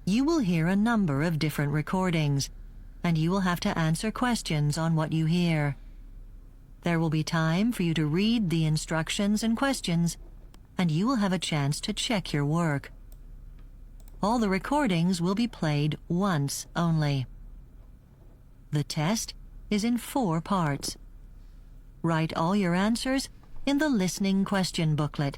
You will hear a number of different recordings, and you will have to answer questions on what you hear. There will be time for you to read the instructions and questions, and you will have a chance to check your work. All the recordings will be played once only. The test is in 4 parts. Write all your answers in the listening question booklet.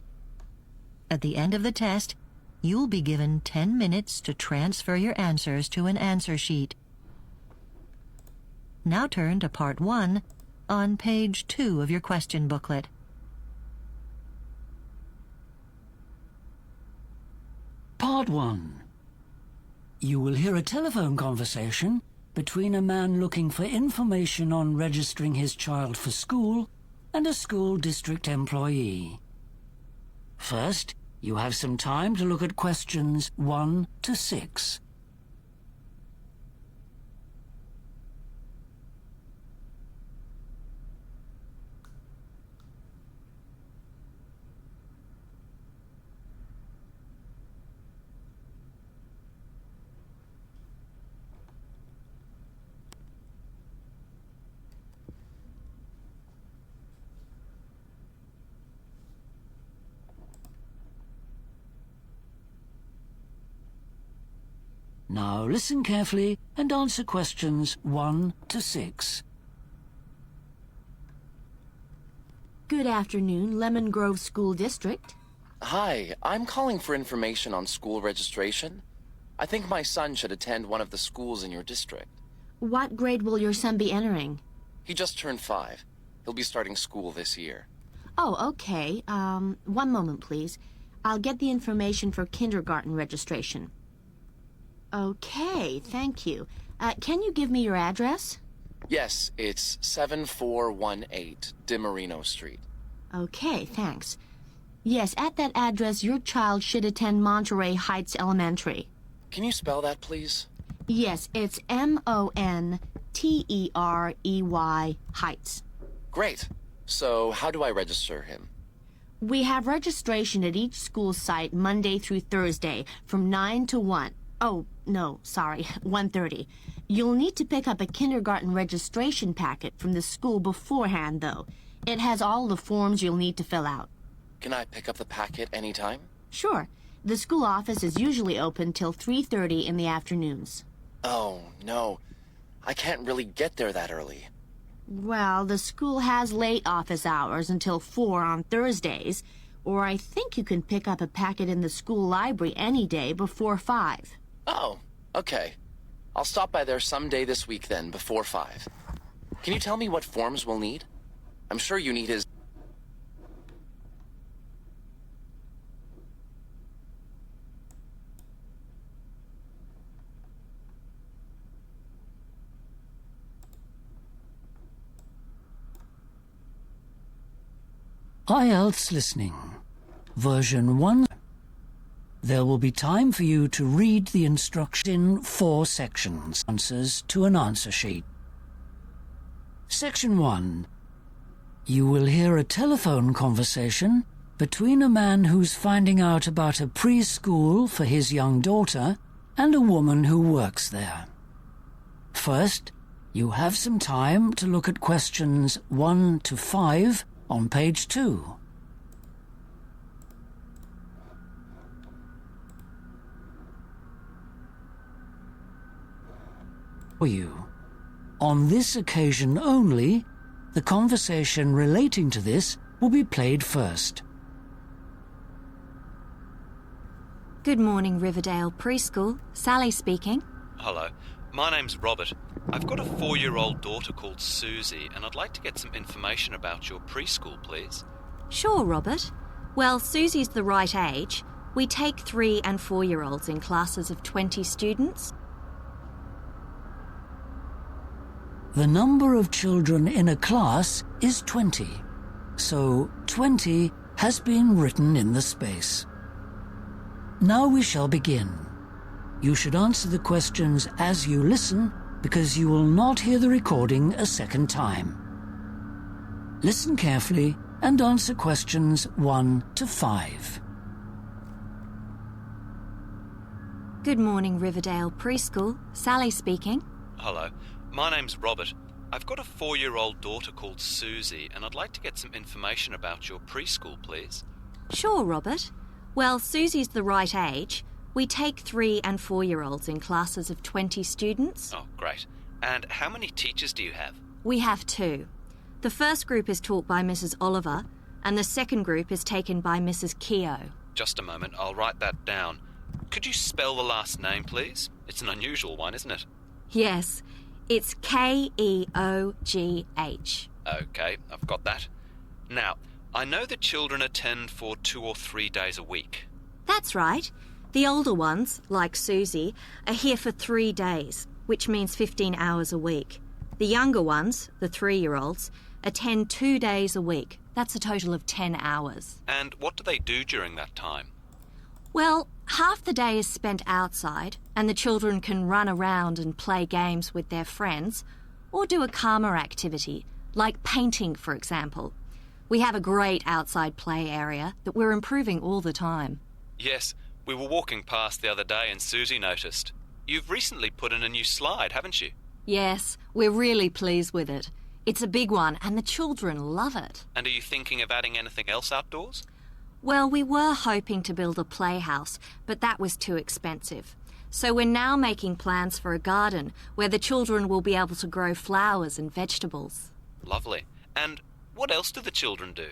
At the end of the test, you'll be given 10 minutes to transfer your answers to an answer sheet. Now turn to Part 1 on page 2 of your question booklet. Part 1. You will hear a telephone conversation between a man looking for information on registering his child for school and a school district employee. First, you have some time to look at questions 1 to 6. Now listen carefully and answer questions 1 to 6. Good afternoon, Lemon Grove School District. Hi, I'm calling for information on school registration. I think my son should attend one of the schools in your district. What grade will your son be entering? He just turned 5. He'll be starting school this year. Oh, okay. One moment, please. I'll get the information for kindergarten registration. Okay, thank you. Can you give me your address? Yes, it's 7418 DiMarino Street. Okay, thanks. Yes, at that address, your child should attend Monterey Heights Elementary. Can you spell that, please? Yes, it's Monterey Heights. Great. So, how do I register him? We have registration at each school site Monday through Thursday from 9 to 1. Oh, no, sorry, 1:30. You'll need to pick up a kindergarten registration packet from the school beforehand, though. It has all the forms you'll need to fill out. Can I pick up the packet anytime? Sure. The school office is usually open till 3:30 in the afternoons. Oh, no. I can't really get there that early. Well, the school has late office hours until 4 on Thursdays, or I think you can pick up a packet in the school library any day before 5. Oh, okay. I'll stop by there someday this week then, before 5. Can you tell me what forms we'll need? I'm sure you need his... IELTS Listening, Version 1. There will be time for you to read the instruction in 4 sections. Answers to an answer sheet. Section 1. You will hear a telephone conversation between a man who's finding out about a preschool for his young daughter and a woman who works there. First, you have some time to look at questions 1 to 5 on page 2. For you. On this occasion only, the conversation relating to this will be played first. Good morning, Riverdale Preschool. Sally speaking. Hello, my name's Robert. I've got a 4-year-old daughter called Susie, and I'd like to get some information about your preschool, please. Sure, Robert. Well, Susie's the right age. We take 3- and 4-year-olds in classes of 20 students. The number of children in a class is 20, so 20 has been written in the space. Now we shall begin. You should answer the questions as you listen, because you will not hear the recording a second time. Listen carefully and answer questions 1 to 5. Good morning, Riverdale Preschool. Sally speaking. Hello, my name's Robert. I've got a 4-year-old daughter called Susie, and I'd like to get some information about your preschool, please. Sure, Robert. Well, Susie's the right age. We take 3 and 4-year-olds in classes of 20 students. Oh, great. And how many teachers do you have? We have 2. The first group is taught by Mrs. Oliver, and the second group is taken by Mrs. Keogh. Just a moment, I'll write that down. Could you spell the last name, please? It's an unusual one, isn't it? Yes, it's Keogh. Okay, I've got that. Now, I know the children attend for 2 or 3 days a week. That's right. The older ones, like Susie, are here for 3 days, which means 15 hours a week. The younger ones, the 3-year-olds, attend 2 days a week. That's a total of 10 hours. And what do they do during that time? Well, half the day is spent outside, and the children can run around and play games with their friends, or do a calmer activity, like painting, for example. We have a great outside play area that we're improving all the time. Yes, we were walking past the other day and Susie noticed. You've recently put in a new slide, haven't you? Yes, we're really pleased with it. It's a big one, and the children love it. And are you thinking of adding anything else outdoors? Well, we were hoping to build a playhouse, but that was too expensive. So we're now making plans for a garden where the children will be able to grow flowers and vegetables. Lovely. And what else do the children do?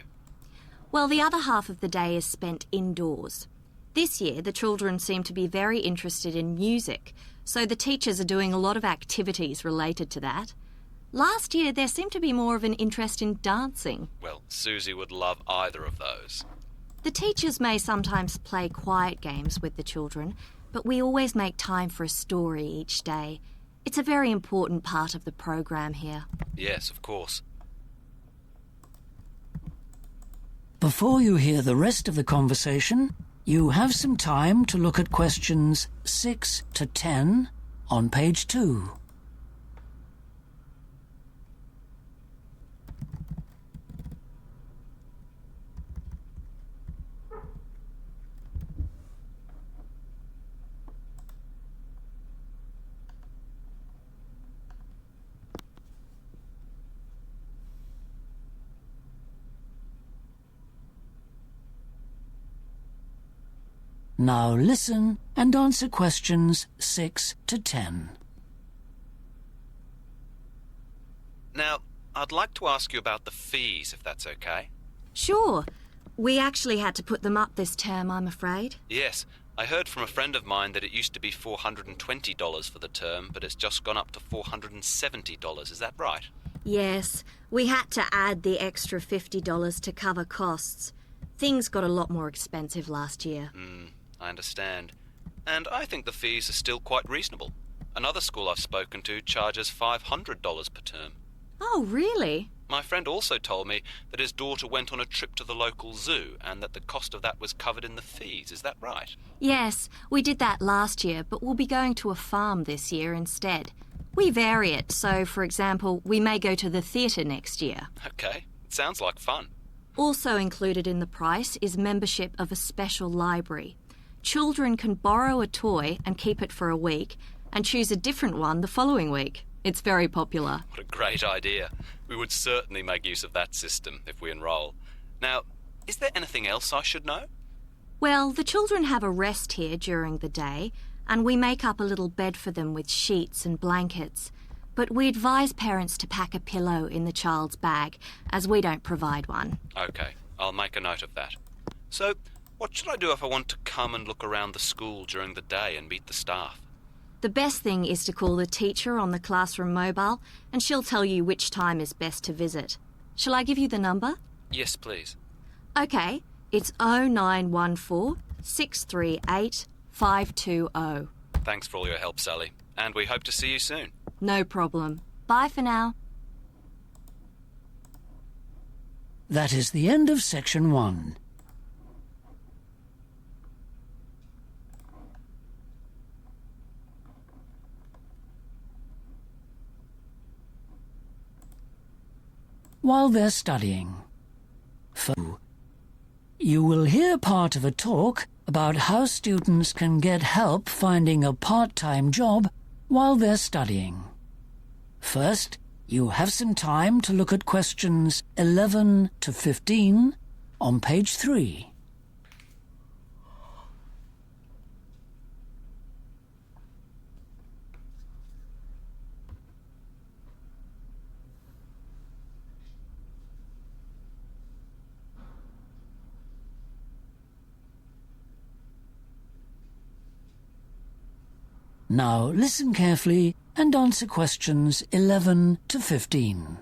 Well, the other half of the day is spent indoors. This year, the children seem to be very interested in music, so the teachers are doing a lot of activities related to that. Last year, there seemed to be more of an interest in dancing. Well, Susie would love either of those. The teachers may sometimes play quiet games with the children, but we always make time for a story each day. It's a very important part of the program here. Yes, of course. Before you hear the rest of the conversation, you have some time to look at questions 6 to 10 on page 2. Now listen and answer questions 6 to 10. Now, I'd like to ask you about the fees, if that's okay. Sure. We actually had to put them up this term, I'm afraid. Yes, I heard from a friend of mine that it used to be $420 for the term, but it's just gone up to $470. Is that right? Yes, we had to add the extra $50 to cover costs. Things got a lot more expensive last year. I understand. And I think the fees are still quite reasonable. Another school I've spoken to charges $500 per term. Oh, really? My friend also told me that his daughter went on a trip to the local zoo and that the cost of that was covered in the fees. Is that right? Yes, we did that last year, but we'll be going to a farm this year instead. We vary it, so, for example, we may go to the theatre next year. Okay, it sounds like fun. Also included in the price is membership of a special library. Children can borrow a toy and keep it for a week and choose a different one the following week. It's very popular. What a great idea. We would certainly make use of that system if we enrol. Now, is there anything else I should know? Well, the children have a rest here during the day, and we make up a little bed for them with sheets and blankets. But we advise parents to pack a pillow in the child's bag, as we don't provide one. Okay, I'll make a note of that. So, what should I do if I want to come and look around the school during the day and meet the staff? The best thing is to call the teacher on the classroom mobile, and she'll tell you which time is best to visit. Shall I give you the number? Yes, please. Okay, it's 0914 638 520. Thanks for all your help, Sally. And we hope to see you soon. No problem. Bye for now. That is the end of section 1. While they're studying, you will hear part of a talk about how students can get help finding a part-time job while they're studying. First, you have some time to look at questions 11 to 15 on page 3. Now listen carefully and answer questions 11 to 15.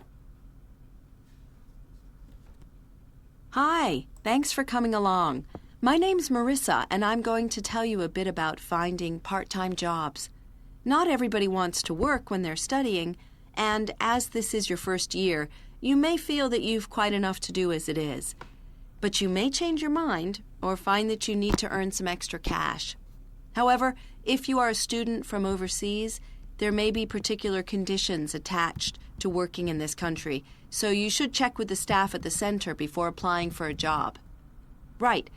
Hi, thanks for coming along. My name's Marissa, and I'm going to tell you a bit about finding part-time jobs. Not everybody wants to work when they're studying, and as this is your first year, you may feel that you've quite enough to do as it is. But you may change your mind or find that you need to earn some extra cash. However, if you are a student from overseas, there may be particular conditions attached to working in this country, so you should check with the staff at the center before applying for a job. Right.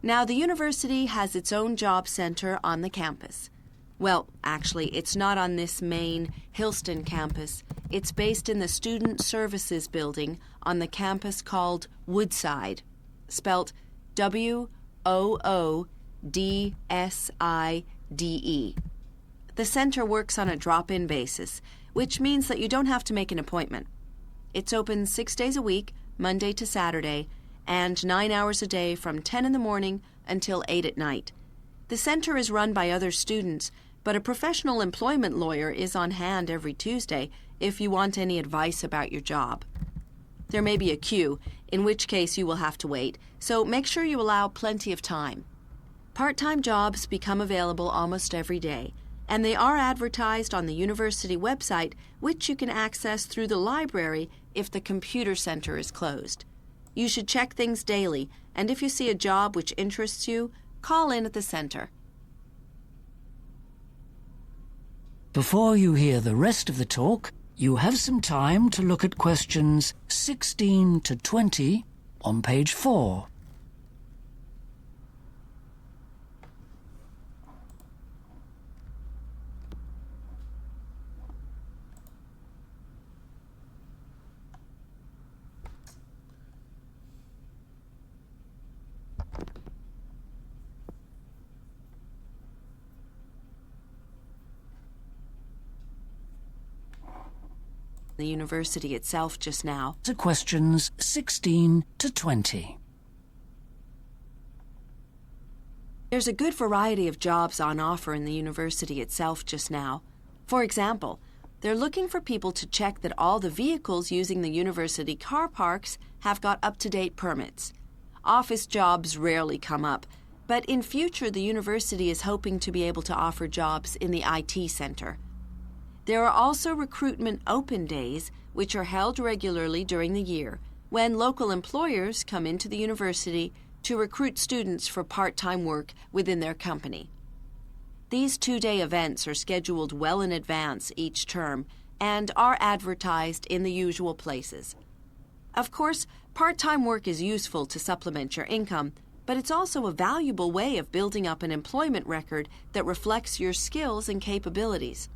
Now, the university has its own job center on the campus. Well, actually, it's not on this main Hillston campus. It's based in the Student Services Building on the campus called Woodside, spelt WOODSIDE. The center works on a drop-in basis, which means that you don't have to make an appointment. It's open 6 days a week, Monday to Saturday, and 9 hours a day from 10 in the morning until 8 at night. The center is run by other students, but a professional employment lawyer is on hand every Tuesday if you want any advice about your job. There may be a queue, in which case you will have to wait, so make sure you allow plenty of time. Part-time jobs become available almost every day, and they are advertised on the university website, which you can access through the library if the computer center is closed. You should check things daily, and if you see a job which interests you, call in at the center. Before you hear the rest of the talk, you have some time to look at questions 16 to 20 on page 4. The university itself just now. To questions 16 to 20. There's a good variety of jobs on offer in the university itself just now. For example, they're looking for people to check that all the vehicles using the university car parks have got up-to-date permits. Office jobs rarely come up, but in future the university is hoping to be able to offer jobs in the IT center. There are also recruitment open days, which are held regularly during the year, when local employers come into the university to recruit students for part-time work within their company. These 2-day events are scheduled well in advance each term and are advertised in the usual places. Of course, part-time work is useful to supplement your income, but it's also a valuable way of building up an employment record that reflects your skills and capabilities.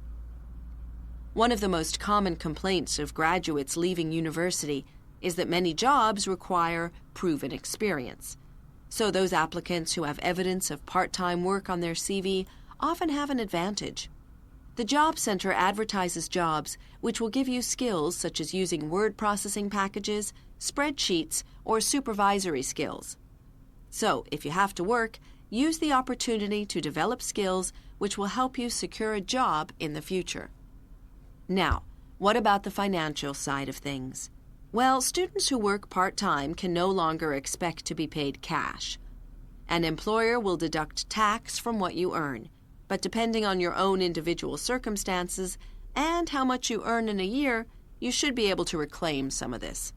One of the most common complaints of graduates leaving university is that many jobs require proven experience. So those applicants who have evidence of part-time work on their CV often have an advantage. The Job Center advertises jobs which will give you skills such as using word processing packages, spreadsheets, or supervisory skills. So, if you have to work, use the opportunity to develop skills which will help you secure a job in the future. Now, what about the financial side of things? Well, students who work part-time can no longer expect to be paid cash. An employer will deduct tax from what you earn, but depending on your own individual circumstances and how much you earn in a year, you should be able to reclaim some of this.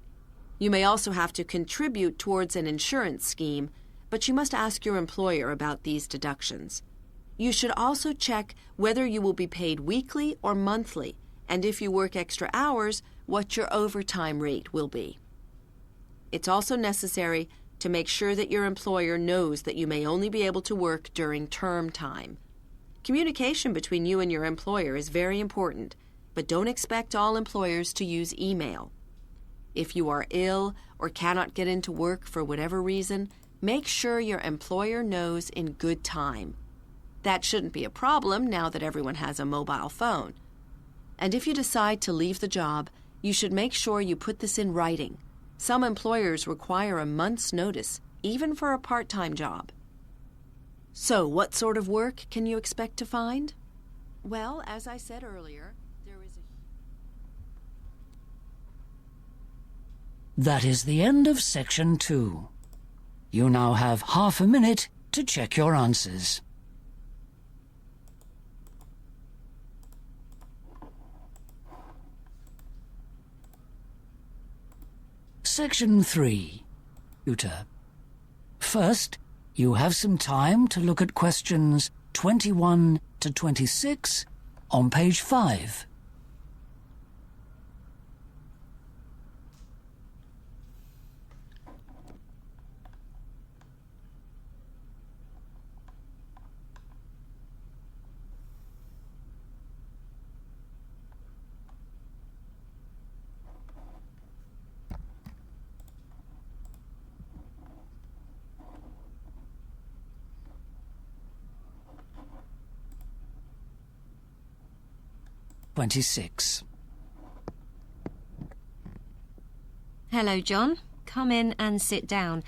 You may also have to contribute towards an insurance scheme, but you must ask your employer about these deductions. You should also check whether you will be paid weekly or monthly, and if you work extra hours, what your overtime rate will be. It's also necessary to make sure that your employer knows that you may only be able to work during term time. Communication between you and your employer is very important, but don't expect all employers to use email. If you are ill or cannot get into work for whatever reason, make sure your employer knows in good time. That shouldn't be a problem now that everyone has a mobile phone. And if you decide to leave the job, you should make sure you put this in writing. Some employers require a month's notice, even for a part-time job. So, what sort of work can you expect to find? Well, as I said earlier, there is a... That is the end of section 2. You now have half a minute to check your answers. Section 3. Uta. First, you have some time to look at questions 21 to 26 on page 5. Hello, John. Come in and sit down.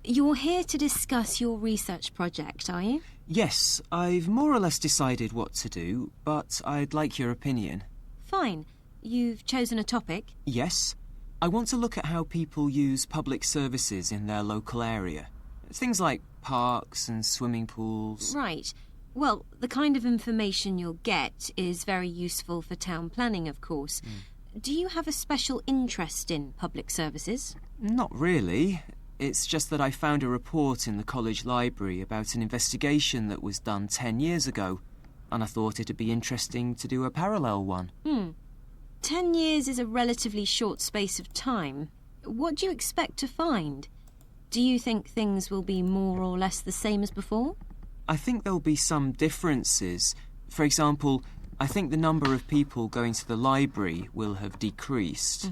You're here to discuss your research project, are you? Yes, I've more or less decided what to do, but I'd like your opinion. Fine. You've chosen a topic? Yes. I want to look at how people use public services in their local area. Things like parks and swimming pools. Right. Well, the kind of information you'll get is very useful for town planning, of course. Do you have a special interest in public services? Not really. It's just that I found a report in the college library about an investigation that was done 10 years ago, and I thought it'd be interesting to do a parallel one. 10 years is a relatively short space of time. What do you expect to find? Do you think things will be more or less the same as before? I think there'll be some differences. For example, I think the number of people going to the library will have decreased.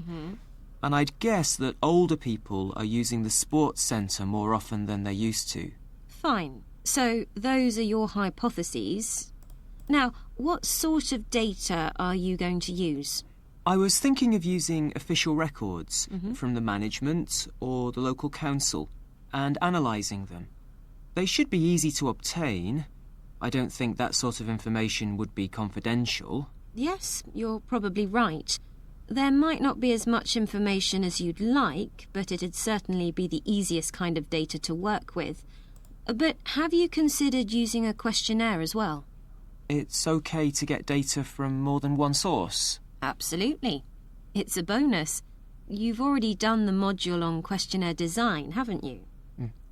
And I'd guess that older people are using the sports centre more often than they used to. Fine. So those are your hypotheses. Now, what sort of data are you going to use? I was thinking of using official records from the management or the local council and analysing them. They should be easy to obtain. I don't think that sort of information would be confidential. Yes, you're probably right. There might not be as much information as you'd like, but it'd certainly be the easiest kind of data to work with. But have you considered using a questionnaire as well? It's okay to get data from more than one source? Absolutely. It's a bonus. You've already done the module on questionnaire design, haven't you?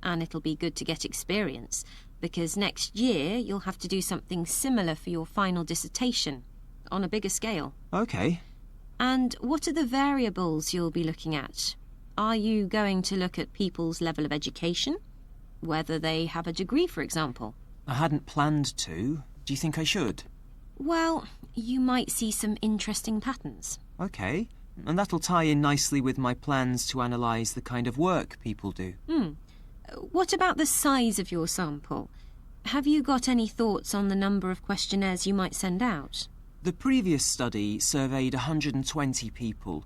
And it'll be good to get experience, because next year you'll have to do something similar for your final dissertation, on a bigger scale. Okay. And what are the variables you'll be looking at? Are you going to look at people's level of education? Whether they have a degree, for example? I hadn't planned to. Do you think I should? Well, you might see some interesting patterns. Okay. And that'll tie in nicely with my plans to analyse the kind of work people do. What about the size of your sample? Have you got any thoughts on the number of questionnaires you might send out? The previous study surveyed 120 people.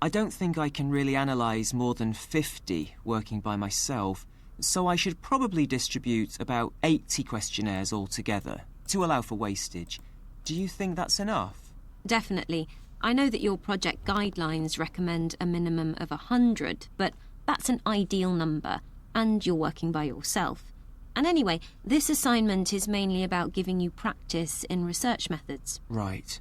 I don't think I can really analyse more than 50 working by myself, so I should probably distribute about 80 questionnaires altogether to allow for wastage. Do you think that's enough? Definitely. I know that your project guidelines recommend a minimum of 100, but that's an ideal number, and you're working by yourself. And anyway, this assignment is mainly about giving you practice in research methods. Right.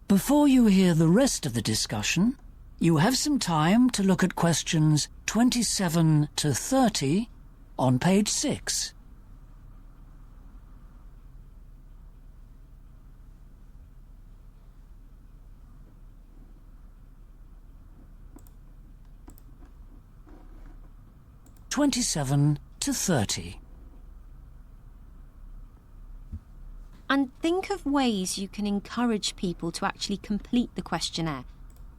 Before you hear the rest of the discussion, you have some time to look at questions 27 to 30 on page 6. 27 to 30. And think of ways you can encourage people to actually complete the questionnaire.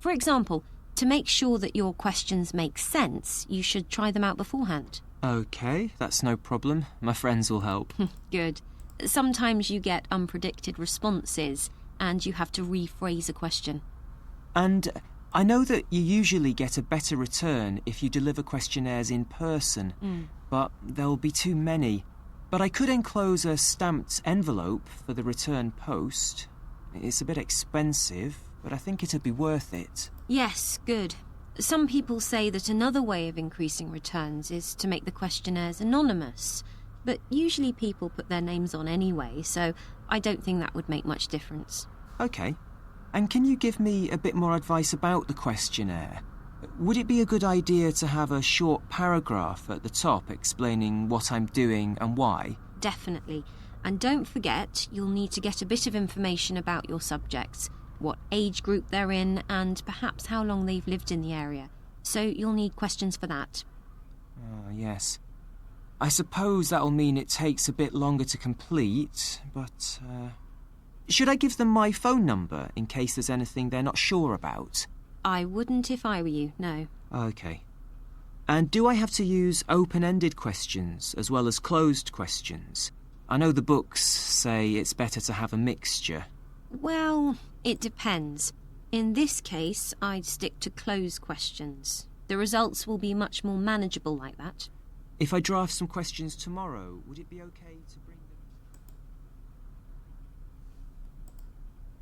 For example, to make sure that your questions make sense, you should try them out beforehand. OK, that's no problem. My friends will help. Good. Sometimes you get unpredicted responses and you have to rephrase a question. And I know that you usually get a better return if you deliver questionnaires in person, but there'll be too many. But I could enclose a stamped envelope for the return post. It's a bit expensive, but I think it'd be worth it. Yes, good. Some people say that another way of increasing returns is to make the questionnaires anonymous, but usually people put their names on anyway, so I don't think that would make much difference. OK. And can you give me a bit more advice about the questionnaire? Would it be a good idea to have a short paragraph at the top explaining what I'm doing and why? Definitely. And don't forget, you'll need to get a bit of information about your subjects, what age group they're in, and perhaps how long they've lived in the area. So you'll need questions for that. Yes. I suppose that'll mean it takes a bit longer to complete, but... Should I give them my phone number in case there's anything they're not sure about? I wouldn't if I were you, no. OK. And do I have to use open-ended questions as well as closed questions? I know the books say it's better to have a mixture. Well, it depends. In this case, I'd stick to closed questions. The results will be much more manageable like that. If I draft some questions tomorrow, would it be OK to bring them...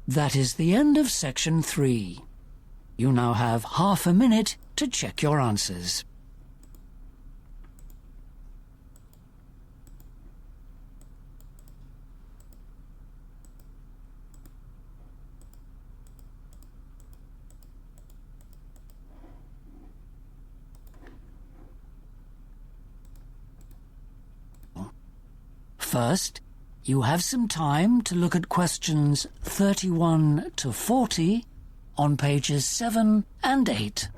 That is the end of section 3. You now have half a minute to check your answers. First, you have some time to look at questions 31 to 40 on pages 7 and 8.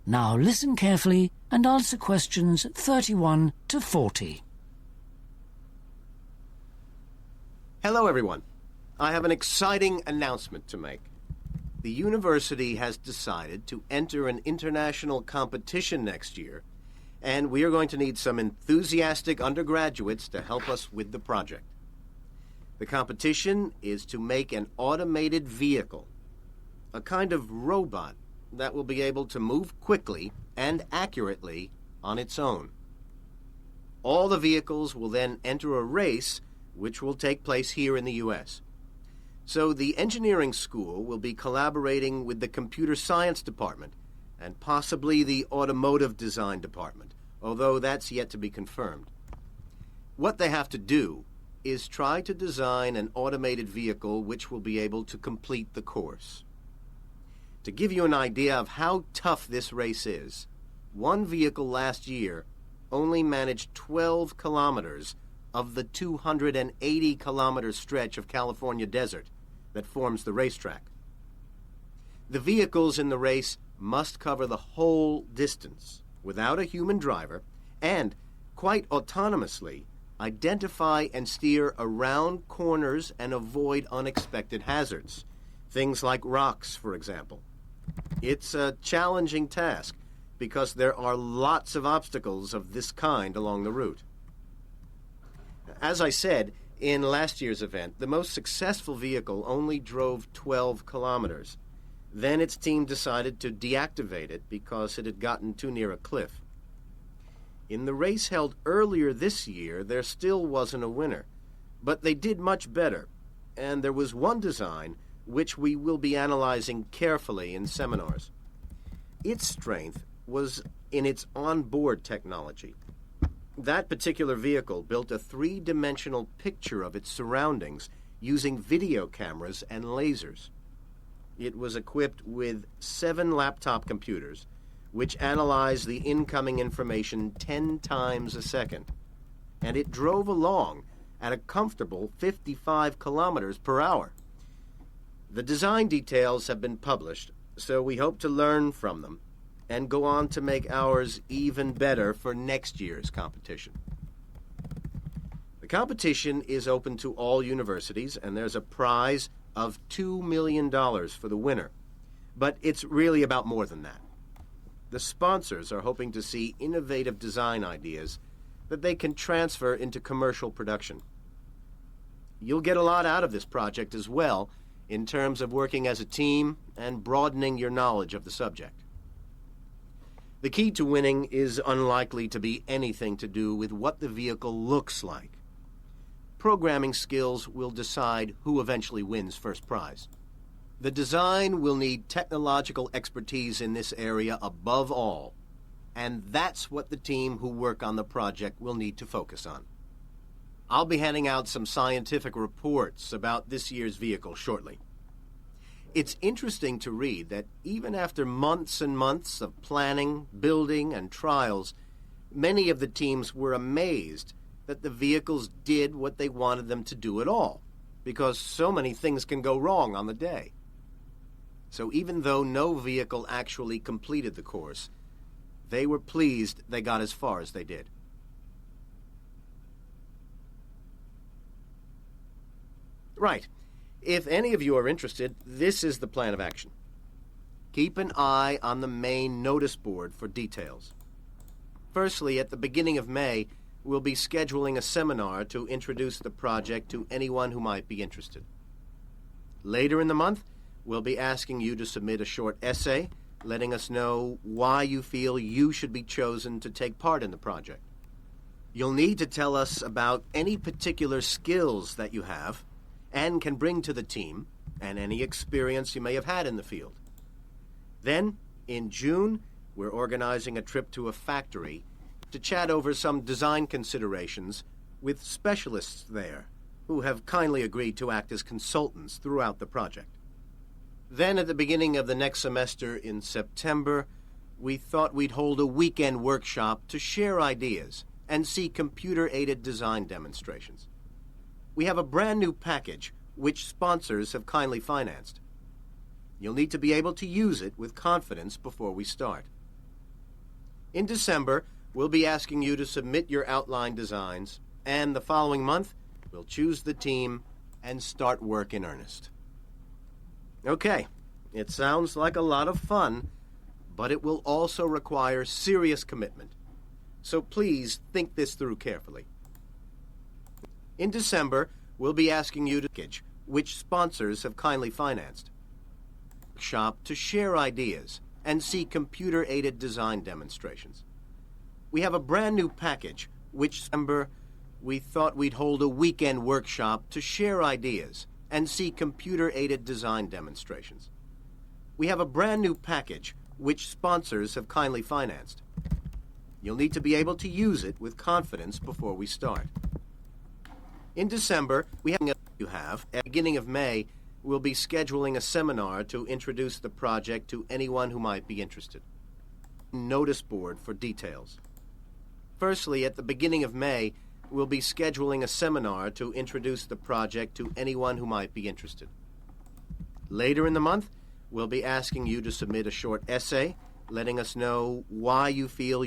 Now listen carefully and answer questions 31 to 40. Hello, everyone. I have an exciting announcement to make. The university has decided to enter an international competition next year, and we are going to need some enthusiastic undergraduates to help us with the project. The competition is to make an automated vehicle, a kind of robot that will be able to move quickly and accurately on its own. All the vehicles will then enter a race which will take place here in the U.S. So the engineering school will be collaborating with the computer science department and possibly the automotive design department, although that's yet to be confirmed. What they have to do is try to design an automated vehicle which will be able to complete the course. To give you an idea of how tough this race is, one vehicle last year only managed 12 kilometers of the 280-kilometer stretch of California desert that forms the racetrack. The vehicles in the race must cover the whole distance without a human driver and, quite autonomously, identify and steer around corners and avoid unexpected hazards, things like rocks, for example. It's a challenging task, because there are lots of obstacles of this kind along the route. As I said, in last year's event, the most successful vehicle only drove 12 kilometers. Then its team decided to deactivate it because it had gotten too near a cliff. In the race held earlier this year, there still wasn't a winner, but they did much better, and there was one design which we will be analyzing carefully in seminars. Its strength was in its onboard technology. That particular vehicle built a three-dimensional picture of its surroundings using video cameras and lasers. It was equipped with 7 laptop computers, which analyzed the incoming information 10 times a second. And it drove along at a comfortable 55 kilometers per hour. The design details have been published, so we hope to learn from them and go on to make ours even better for next year's competition. The competition is open to all universities, and there's a prize of $2 million for the winner. But it's really about more than that. The sponsors are hoping to see innovative design ideas that they can transfer into commercial production. You'll get a lot out of this project as well, in terms of working as a team and broadening your knowledge of the subject. The key to winning is unlikely to be anything to do with what the vehicle looks like. Programming skills will decide who eventually wins first prize. The design will need technological expertise in this area above all, and that's what the team who work on the project will need to focus on. I'll be handing out some scientific reports about this year's vehicle shortly. It's interesting to read that even after months and months of planning, building, and trials, many of the teams were amazed that the vehicles did what they wanted them to do at all, because so many things can go wrong on the day. So even though no vehicle actually completed the course, they were pleased they got as far as they did. Right. If any of you are interested, this is the plan of action. Keep an eye on the main notice board for details. Firstly, at the beginning of May, we'll be scheduling a seminar to introduce the project to anyone who might be interested. Later in the month, we'll be asking you to submit a short essay, letting us know why you feel you should be chosen to take part in the project. You'll need to tell us about any particular skills that you have and can bring to the team, and any experience you may have had in the field. Then, in June, we're organizing a trip to a factory to chat over some design considerations with specialists there who have kindly agreed to act as consultants throughout the project. Then, at the beginning of the next semester in September, we thought we'd hold a weekend workshop to share ideas and see computer-aided design demonstrations. We have a brand new package which sponsors have kindly financed. You'll need to be able to use it with confidence before we start. In December, we'll be asking you to submit your outline designs, and the following month, we'll choose the team and start work in earnest. Okay, it sounds like a lot of fun, but it will also require serious commitment. So please think this through carefully. In December, we'll be asking you to package, which sponsors have kindly financed. Workshop to share ideas and see computer-aided design demonstrations. We have a brand new package, which December, we thought we'd hold a weekend workshop to share ideas and see computer-aided design demonstrations. We have a brand new package, which sponsors have kindly financed. You'll need to be able to use it with confidence before we start. In December, at the beginning of May, we'll be scheduling a seminar to introduce the project to anyone who might be interested. Notice board for details. Firstly, at the beginning of May, we'll be scheduling a seminar to introduce the project to anyone who might be interested. Later in the month, we'll be asking you to submit a short essay, letting us know why you feel